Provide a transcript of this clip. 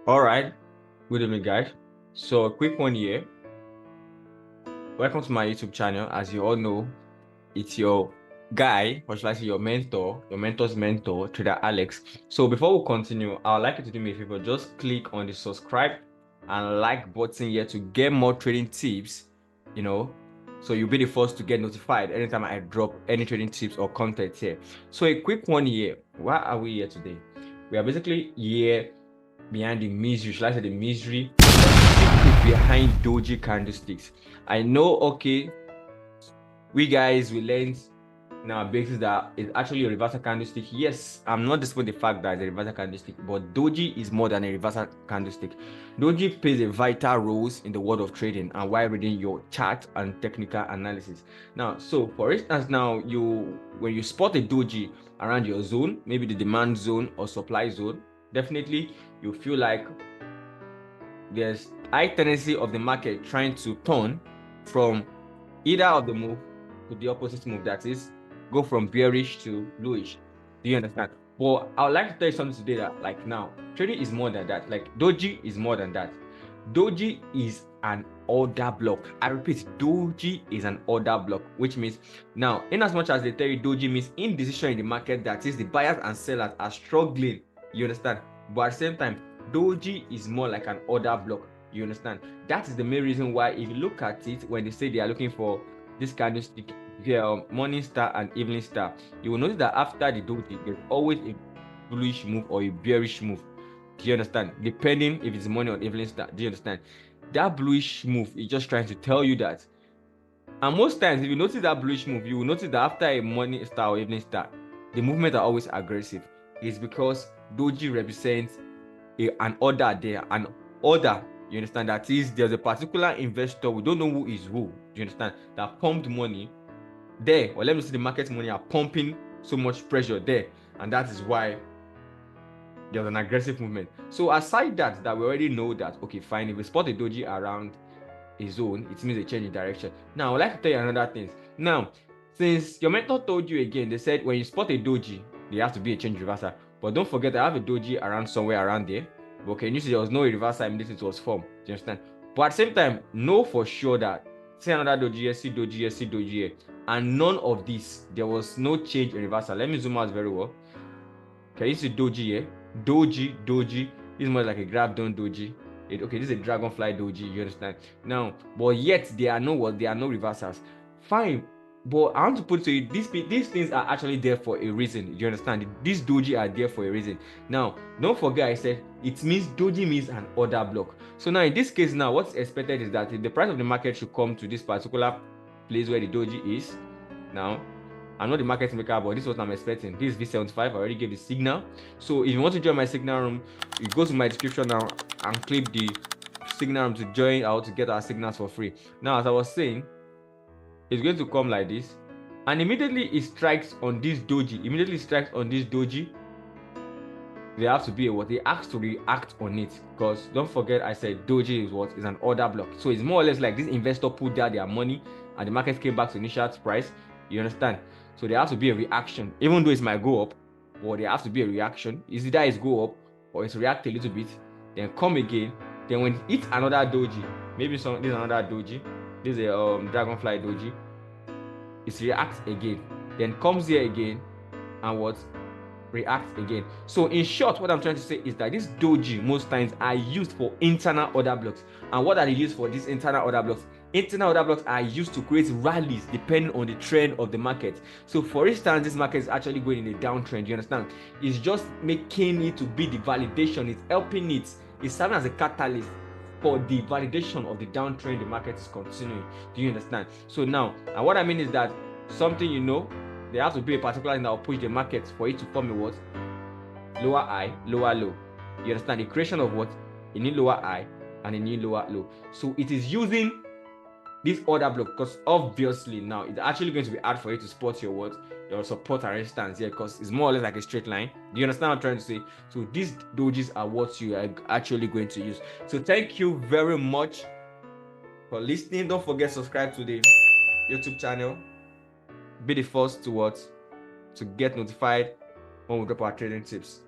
All right, good evening, guys. So, a quick one here. Welcome to my YouTube channel. As you all know, it's your guy, or should I say your mentor, your mentor's mentor, Trader Alex. So, before we continue, I would like you to do me a favor. Just click on the subscribe and like button here to get more trading tips. So you'll be the first to get notified anytime I drop any trading tips or content here. So, a quick one here. Why are we here today? We are basically here behind the misery, should I say the misery, the secret behind doji candlesticks. I know, okay, we guys we learned in our basis that it's actually a reversal candlestick. Yes, I'm not disputing the fact that it's a reversal candlestick, but doji is more than a reversal candlestick. Doji plays a vital role in the world of trading and while reading your chart and technical analysis. Now, so for instance, now when you spot a doji around your zone, maybe the demand zone or supply zone, definitely you feel like there's high tendency of the market trying to turn from either of the move to the opposite move, that is go from bearish to bullish. Do you understand? But I would like to tell you something today that, like, now trading is more than that. Like, doji is more than that. Doji is an order block. I repeat, doji is an order block, which means now, in as much as they tell you doji means indecision in the market, that is the buyers and sellers are struggling, you understand? But at the same time, doji is more like an order block, you understand? That is the main reason why, if you look at it, when they say they are looking for this candlestick, morning star and evening star, you will notice that after the doji, there's always a bullish move or a bearish move. Do you understand? Depending if it's morning or evening star. Do you understand? That bluish move is just trying to tell you that. And most times, if you notice that bluish move, you will notice that after a morning star or evening star, the movements are always aggressive. It's because doji represents an order there, an order. You understand? That is, there's a particular investor, we don't know who is who. Do you understand? That pumped money there, or let me say the market money are pumping so much pressure there, and that is why there's an aggressive movement. So aside that we already know that, okay, fine, if we spot a doji around a zone, it means a change in direction. Now I would like to tell you another thing. Now, since your mentor told you again, they said when you spot a doji, there has to be a change reversal. But don't forget, I have a doji around somewhere around there. But okay, you see there was no reversal immediately it was formed. Do you understand? But at the same time, know for sure that see another doji here, see doji here, see doji here, and none of this, there was no change in reversal. Let me zoom out very well. Can you see doji here? Doji. This is more like a grab down doji. Okay, this is a dragonfly doji, you understand? Now, but yet there are no reversals. Fine, but I want to put it to you, these things are actually there for a reason. You understand? These doji are there for a reason. Now, don't forget I said it means doji means an order block. So now in this case, now what's expected is that the price of the market should come to this particular place where the doji is. Now, I'm not the market maker, but this is what I'm expecting. This is V75. I already gave the signal. So if you want to join my signal room, you go to my description now and click the signal room to join out to get our signals for free. Now, as I was saying, it's going to come like this, and immediately it strikes on this doji. They have to be what they ask to react on it, because don't forget I said doji is an order block. So it's more or less like this investor put down their money and the market came back to initial price. You understand? So there has to be a reaction, even though it might go up, but there has to be a reaction. Is either it's go up or it's react a little bit, then come again. Then when it hits another doji, maybe this is another doji, this is a dragonfly doji, it reacts again, then comes here again, and what? Reacts again. So in short, what I'm trying to say is that this doji most times are used for internal order blocks. And what are they used for? These internal order blocks. Internal order blocks are used to create rallies depending on the trend of the market. So for instance, this market is actually going in a downtrend. You understand? It's just making it to be the validation. It's helping it. It's serving as a catalyst for the validation of the downtrend the market is continuing. Do you understand? So now, and what I mean is that something, there has to be a particular thing that will push the market for it to form a what? Lower high, lower low. You understand? The creation of what? A new lower high and a new lower low. So it is using this order block, because obviously now it's actually going to be hard for you to spot your support and resistance here, because it's more or less like a straight line. Do you understand what I'm trying to say? So these dojis are what you are actually going to use. So thank you very much for listening. Don't forget to subscribe to the YouTube channel. Be the first to get notified when we drop our trading tips.